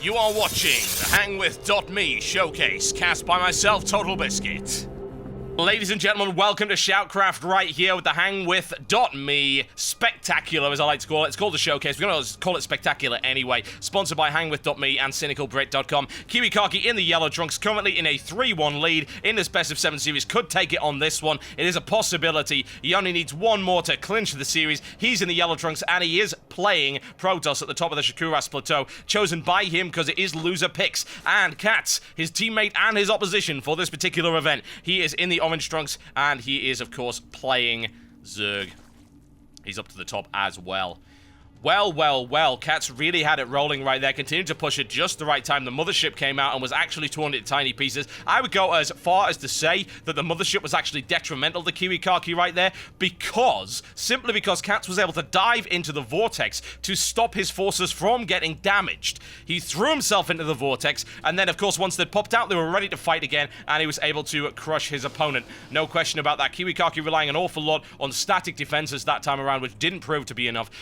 You are watching the Hang With .me showcase, cast by myself, Totalbiscuit. Ladies and gentlemen, welcome to SHOUTcraft right here with the Hang With .me spectacular, as I like to call it. It's called the showcase. We're going to call it spectacular anyway. Sponsored by HangWith.me and CynicalBrit.com. Kiwikaki in the yellow trunks, currently in a 3-1 lead in this best of 7 series. Could take it on this one. It is a possibility. He only needs one more to clinch the series. He's in the yellow trunks and he is playing Protoss at the top of the SHOUTcraft plateau, chosen by him because it is loser picks. And CatZ, his teammate and his opposition for this particular event. He is in the orange trunks, and he is, of course, playing Zerg. He's up to the top as well. Well, CatZ really had it rolling right there, continued to push it just the right time. The mothership came out and was actually torn into tiny pieces. I would go as far as to say that the mothership was actually detrimental to Kiwikaki right there, simply because CatZ was able to dive into the vortex to stop his forces from getting damaged. He threw himself into the vortex, and then, of course, once they'd popped out, they were ready to fight again, and he was able to crush his opponent. No question about that. Kiwikaki relying an awful lot on static defenses that time around, which didn't prove to be enough.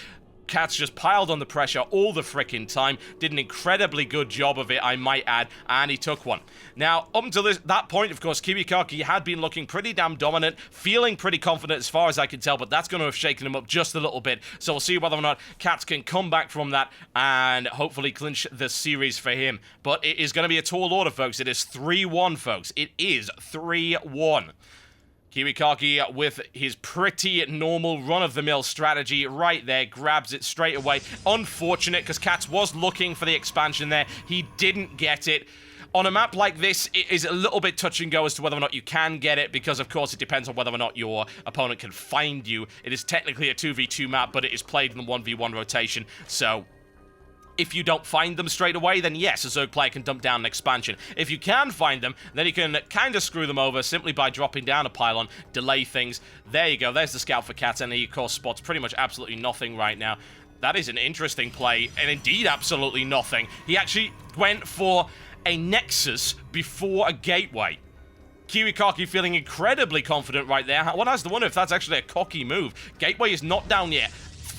CatZ just piled on the pressure all the frickin' time, did an incredibly good job of it, I might add, and he took one. Now, up until that point, of course, Kiwikaki had been looking pretty damn dominant, feeling pretty confident as far as I can tell, but that's going to have shaken him up just a little bit. So we'll see whether or not CatZ can come back from that and hopefully clinch the series for him. But it is going to be a tall order, folks. It is 3-1, folks. It is 3-1. Kiwikaki, with his pretty normal run-of-the-mill strategy right there, grabs it straight away. Unfortunate, because CatZ was looking for the expansion there. He didn't get it. On a map like this, it is a little bit touch and go as to whether or not you can get it, because, of course, it depends on whether or not your opponent can find you. It is technically a 2v2 map, but it is played in the 1v1 rotation, so if you don't find them straight away, then yes, a Zerg player can dump down an expansion. If you can find them, then you can kind of screw them over simply by dropping down a pylon, delay things. There you go, there's the scout for CatZ, and he, of course, spots pretty much absolutely nothing right now. That is an interesting play, and indeed absolutely nothing. He actually went for a Nexus before a gateway. Kiwikaki feeling incredibly confident right there. One has to wonder if that's actually a cocky move. Gateway is not down yet.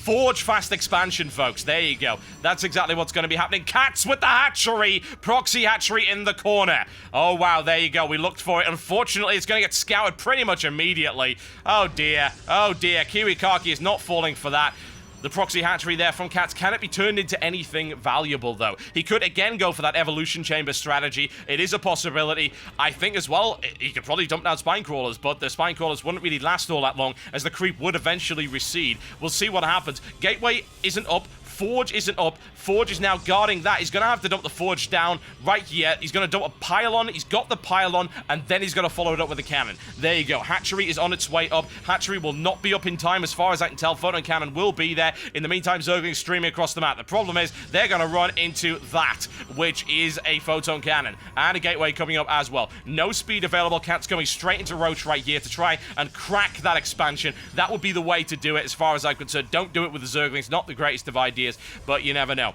Forge fast expansion, folks. There you go. That's exactly what's going to be happening. CatZ with the hatchery. Proxy hatchery in the corner. Oh, wow. There you go. We looked for it. Unfortunately, it's going to get scouted pretty much immediately. Oh, dear. Oh, dear. Kiwikaki is not falling for that. The proxy hatchery there from CatZ. Can it be turned into anything valuable, though? He could, again, go for that evolution chamber strategy. It is a possibility. I think, as well, he could probably dump down spine crawlers, but the spine crawlers wouldn't really last all that long, as the creep would eventually recede. We'll see what happens. Gateway isn't up. Forge isn't up. Forge is now guarding that. He's going to have to dump the Forge down right here. He's going to dump a pylon. He's got the pylon, and then he's going to follow it up with a cannon. There you go. Hatchery is on its way up. Hatchery will not be up in time as far as I can tell. Photon cannon will be there. In the meantime, Zerglings streaming across the map. The problem is they're going to run into that, which is a photon cannon. And a gateway coming up as well. No speed available. CatZ going straight into Roach right here to try and crack that expansion. That would be the way to do it as far as I'm concerned. Don't do it with the Zerglings. Not the greatest of ideas, but you never know.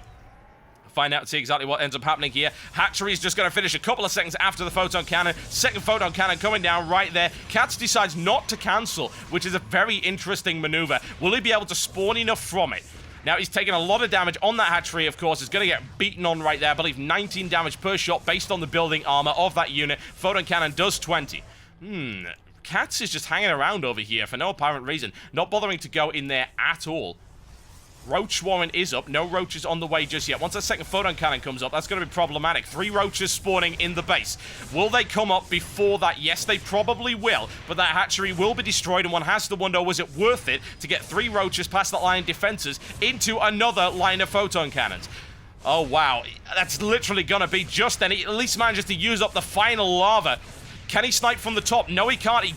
Find out and see exactly what ends up happening here. Hatchery is just going to finish a couple of seconds after the photon cannon. Second photon cannon coming down right there. CatZ decides not to cancel, which is a very interesting maneuver. Will he be able to spawn enough from it? Now, he's taking a lot of damage on that hatchery, of course. He's going to get beaten on right there. I believe 19 damage per shot based on the building armor of that unit. Photon cannon does 20. CatZ is just hanging around over here for no apparent reason. Not bothering to go in there at all. Roach Warren is up. No roaches on the way just yet. Once that second photon cannon comes up, that's going to be problematic. 3 roaches spawning in the base. Will they come up before that? Yes, they probably will. But that hatchery will be destroyed, and one has to wonder, was it worth it to get 3 roaches past that line of defenses into another line of photon cannons? Oh, wow. That's literally going to be just then. He at least manages to use up the final lava. Can he snipe from the top? No, he can't.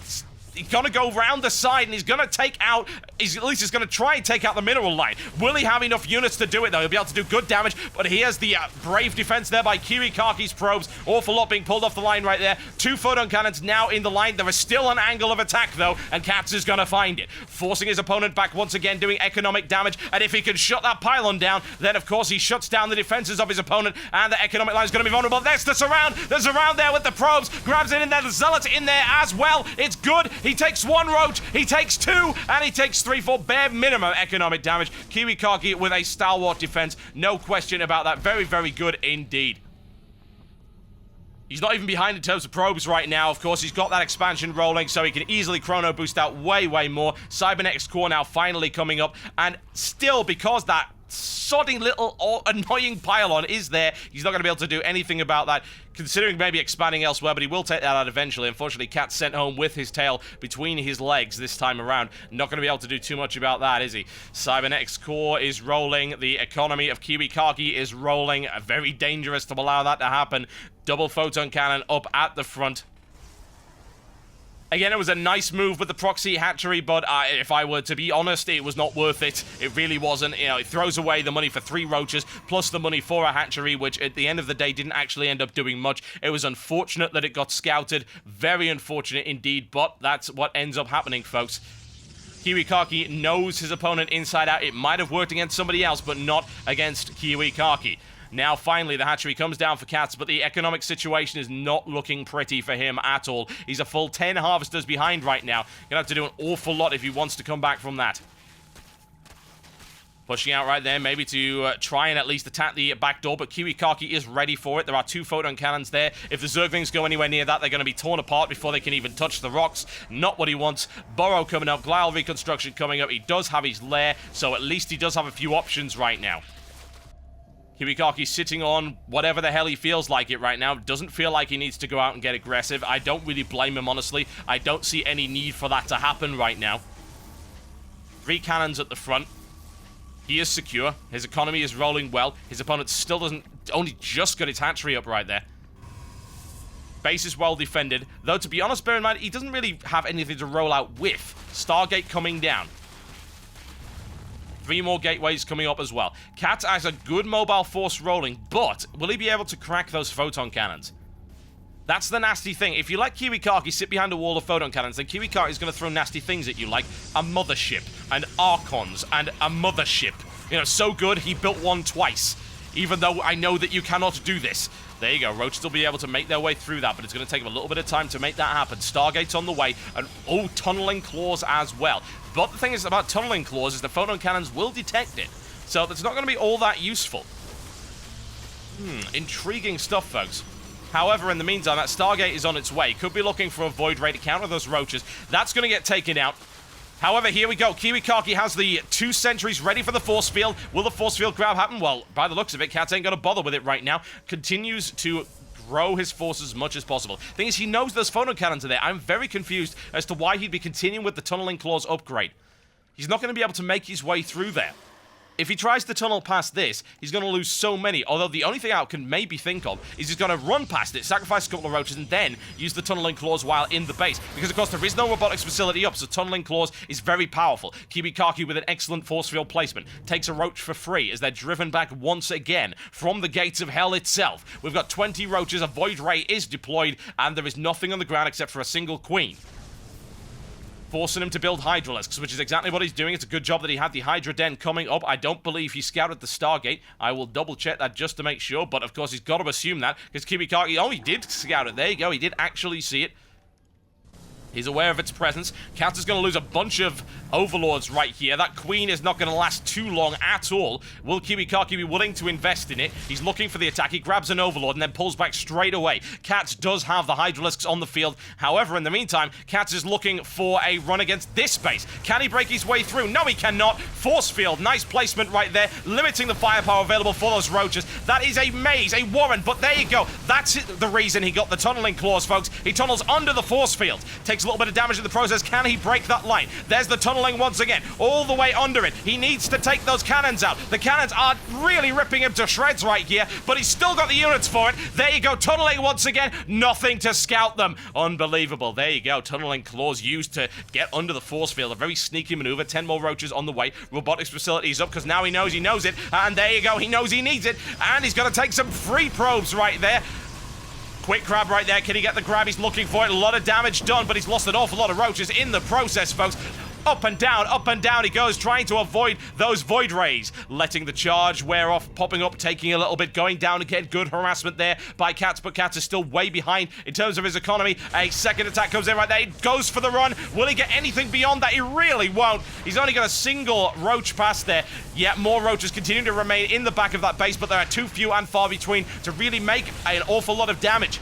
He's going to go round the side, and he's going to take out, at least he's going to try and take out the mineral line. Will he have enough units to do it, though? He'll be able to do good damage, but here's the brave defense there by Kiwikaki's probes. Awful lot being pulled off the line right there. 2 photon cannons now in the line. There is still an angle of attack, though, and CatZ is going to find it. Forcing his opponent back once again, doing economic damage, and if he can shut that pylon down, then, of course, he shuts down the defenses of his opponent, and the economic line is going to be vulnerable. There's the surround. There's a surround there with the probes. Grabs it in there. The zealot's in there as well. It's good. He takes 1 roach, he takes 2, and he takes 3 for bare minimum economic damage. Kiwikaki with a stalwart defense. No question about that. Very, very good indeed. He's not even behind in terms of probes right now. Of course, he's got that expansion rolling, so he can easily chrono boost out way, way more. Cybernetics core now finally coming up, and still, because that sodding little annoying pylon is there, he's not going to be able to do anything about that, considering maybe expanding elsewhere, but he will take that out eventually. Unfortunately, CatZ sent home with his tail between his legs this time around. Not going to be able to do too much about that, is he? Cybernetics core is rolling. The economy of Kiwikaki is rolling. Very dangerous to allow that to happen. Double photon cannon up at the front. Again, it was a nice move with the proxy hatchery, but if I were to be honest, it was not worth it. It really wasn't. You know, it throws away the money for 3 roaches, plus the money for a hatchery, which at the end of the day didn't actually end up doing much. It was unfortunate that it got scouted. Very unfortunate indeed, but that's what ends up happening, folks. Kiwikaki knows his opponent inside out. It might have worked against somebody else, but not against Kiwikaki. Now, finally, the hatchery comes down for CatZ, but the economic situation is not looking pretty for him at all. He's a full 10 harvesters behind right now. Gonna have to do an awful lot if he wants to come back from that. Pushing out right there, maybe to try and at least attack the back door, but Kiwikaki is ready for it. There are 2 photon cannons there. If the Zerglings go anywhere near that, they're going to be torn apart before they can even touch the rocks. Not what he wants. Burrow coming up, Glial Reconstruction coming up. He does have his lair, so at least he does have a few options right now. Kiwikaki sitting on whatever the hell he feels like it right now. Doesn't feel like he needs to go out and get aggressive. I don't really blame him, honestly. I don't see any need for that to happen right now. 3 cannons at the front. He is secure. His economy is rolling well. His opponent still doesn't... only just got his hatchery up right there. Base is well defended. Though, to be honest, bear in mind, he doesn't really have anything to roll out with. Stargate coming down. 3 more gateways coming up as well. CatZ has a good mobile force rolling, but will he be able to crack those photon cannons? That's the nasty thing. If you let Kiwikaki sit behind a wall of photon cannons, then Kiwikaki is going to throw nasty things at you, like a mothership, and Archons, and a mothership. You know, so good, he built one twice. Even though I know that you cannot do this. There you go. Roaches will be able to make their way through that, but it's going to take them a little bit of time to make that happen. Stargate's on the way, and oh, tunneling claws as well. But the thing is about tunneling claws is the photon cannons will detect it, so that's not going to be all that useful. Intriguing stuff, folks. However, in the meantime, that Stargate is on its way. Could be looking for a Void Ray to counter those roaches. That's going to get taken out. However, here we go. Kiwikaki has the 2 sentries ready for the force field. Will the force field grab happen? Well, by the looks of it, CatZ ain't going to bother with it right now. Continues to grow his forces as much as possible. Thing is, he knows those photon cannons are there. I'm very confused as to why he'd be continuing with the tunneling claws upgrade. He's not going to be able to make his way through there. If he tries to tunnel past this, he's going to lose so many. Although the only thing I can maybe think of is he's going to run past it, sacrifice a couple of roaches, and then use the tunneling claws while in the base. Because, of course, there is no robotics facility up, so tunneling claws is very powerful. Kiwikaki with an excellent force field placement takes a roach for free as they're driven back once again from the gates of hell itself. We've got 20 roaches, a Void Ray is deployed, and there is nothing on the ground except for a single queen. Forcing him to build Hydralisks, which is exactly what he's doing. It's a good job that he had the Hydra Den coming up. I don't believe he scouted the Stargate. I will double check that just to make sure, but of course he's got to assume that, because Kiwikaki, oh, he did scout it. There you go, he did actually see it. He's aware of its presence. CatZ is going to lose a bunch of overlords right here. That queen is not going to last too long at all. Will Kiwikaki be willing to invest in it? He's looking for the attack. He grabs an overlord and then pulls back straight away. CatZ does have the Hydralisks on the field. However, in the meantime, CatZ is looking for a run against this base. Can he break his way through? No, he cannot. Force field. Nice placement right there, limiting the firepower available for those roaches. That is a maze, a warren, but there you go. That's the reason he got the tunneling claws, folks. He tunnels under the force field. Takes a little bit of damage in the process. Can he break that line? There's the tunneling once again, all the way under it. He needs to take those cannons out. The cannons are really ripping him to shreds right here, but he's still got the units for it. There you go, tunneling once again. Nothing to scout them. Unbelievable. There you go, tunneling claws used to get under the force field. A very sneaky maneuver. 10 more roaches on the way. Robotics facilities up because now he knows it. And there you go, he knows he needs it. And he's going to take some free probes right there. Quick grab right there. Can he get the grab he's looking for? It. A lot of damage done, but he's lost an awful lot of roaches in the process, folks. Up and down he goes, trying to avoid those void rays. Letting the charge wear off, popping up, taking a little bit, going down again. Good harassment there by CatZ, but CatZ is still way behind in terms of his economy. A second attack comes in right there. He goes for the run. Will he get anything beyond that? He really won't. He's only got a single roach pass there. Yet more roaches continue to remain in the back of that base, but there are too few and far between to really make an awful lot of damage.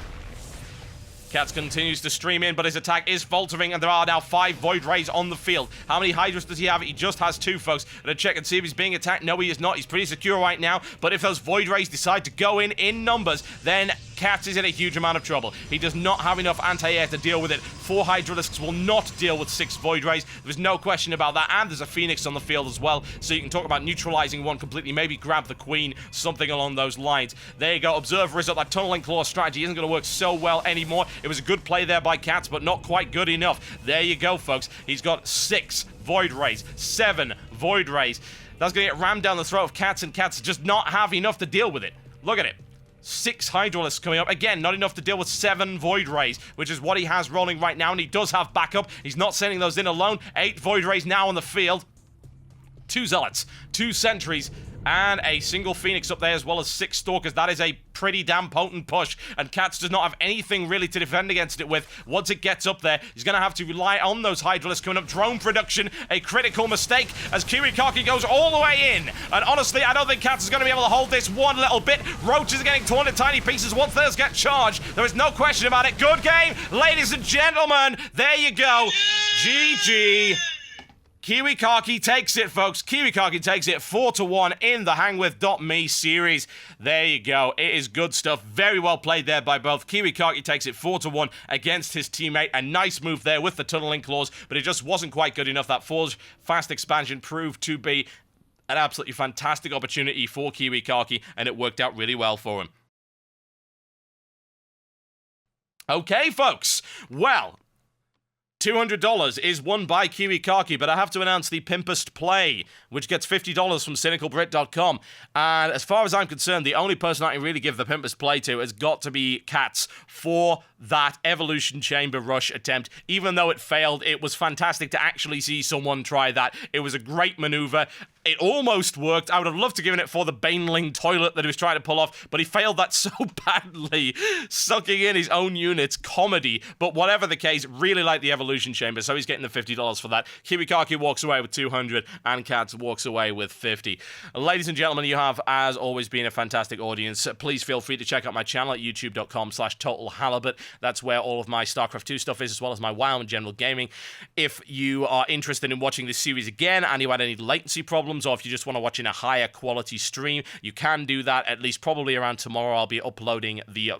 CatZ continues to stream in, but his attack is faltering, and there are now 5 Void Rays on the field. How many Hydras does he have? He just has 2, folks. Gonna check and see if he's being attacked. No, he is not. He's pretty secure right now, but if those Void Rays decide to go in numbers, then CatZ is in a huge amount of trouble. He does not have enough anti-air to deal with it. 4 Hydralisks will not deal with 6 Void Rays. There's no question about that, and there's a Phoenix on the field as well, so you can talk about neutralizing one completely, maybe grab the Queen, something along those lines. There you go. Observer is up. That Tunneling Claw strategy isn't going to work so well anymore. It was a good play there by CatZ, but not quite good enough. There you go, folks. He's got 6 Void Rays, 7 Void Rays. That's going to get rammed down the throat of CatZ, and CatZ just not have enough to deal with it. Look at it. 6 Hydralisks coming up. Again, not enough to deal with 7 Void Rays, which is what he has rolling right now, and he does have backup. He's not sending those in alone. 8 Void Rays now on the field. 2 Zealots, 2 Sentries, and a single Phoenix up there, as well as 6 Stalkers. That is a pretty damn potent push, and CatZ does not have anything really to defend against it with. Once it gets up there, he's going to have to rely on those Hydralisks coming up. Drone production, a critical mistake, as Kiwikaki goes all the way in. And honestly, I don't think CatZ is going to be able to hold this one little bit. Roaches are getting torn to tiny pieces once those get charged. There is no question about it. Good game, ladies and gentlemen. There you go. GG. Kiwikaki takes it, folks. Kiwikaki takes it 4-1 in the HangWith.me series. There you go. It is good stuff. Very well played there by both. Kiwikaki takes it 4-1 against his teammate. A nice move there with the tunneling claws, but it just wasn't quite good enough. That Forge fast expansion proved to be an absolutely fantastic opportunity for Kiwikaki, and it worked out really well for him. Okay, folks. Well, $200 is won by Kiwikaki, but I have to announce the Pimpest Play, which gets $50 from CynicalBrit.com. And as far as I'm concerned, the only person I can really give the Pimpest Play to has got to be CatZ for that Evolution Chamber Rush attempt. Even though it failed, it was fantastic to actually see someone try that. It was a great maneuver. It almost worked. I would have loved to have given it for the Baneling toilet that he was trying to pull off, but he failed that so badly. Sucking in his own units. Comedy. But whatever the case, really like the Evolution Chamber, so he's getting the $50 for that. Kiwikaki walks away with 200, and CatZ walks away with 50. Ladies and gentlemen, you have, as always, been a fantastic audience. Please feel free to check out my channel at youtube.com/totalhalibut. That's where all of my StarCraft 2 stuff is, as well as my WoW and general gaming. If you are interested in watching this series again, and you had any latency problems, or if you just want to watch in a higher quality stream, you can do that, at least probably around tomorrow. I'll be uploading the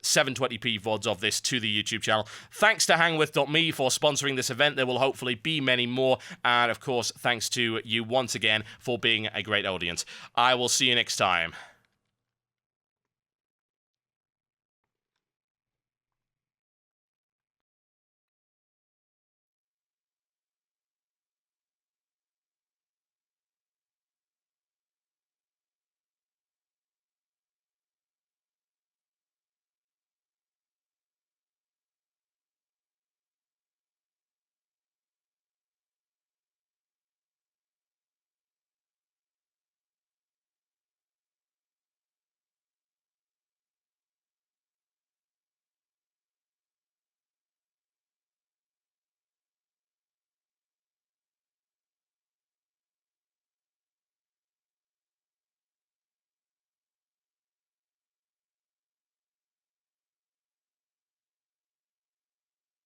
720p VODs of this to the YouTube channel. Thanks to HangWith.me for sponsoring this event. There will hopefully be many more. And of course, thanks to you once again for being a great audience. I will see you next time.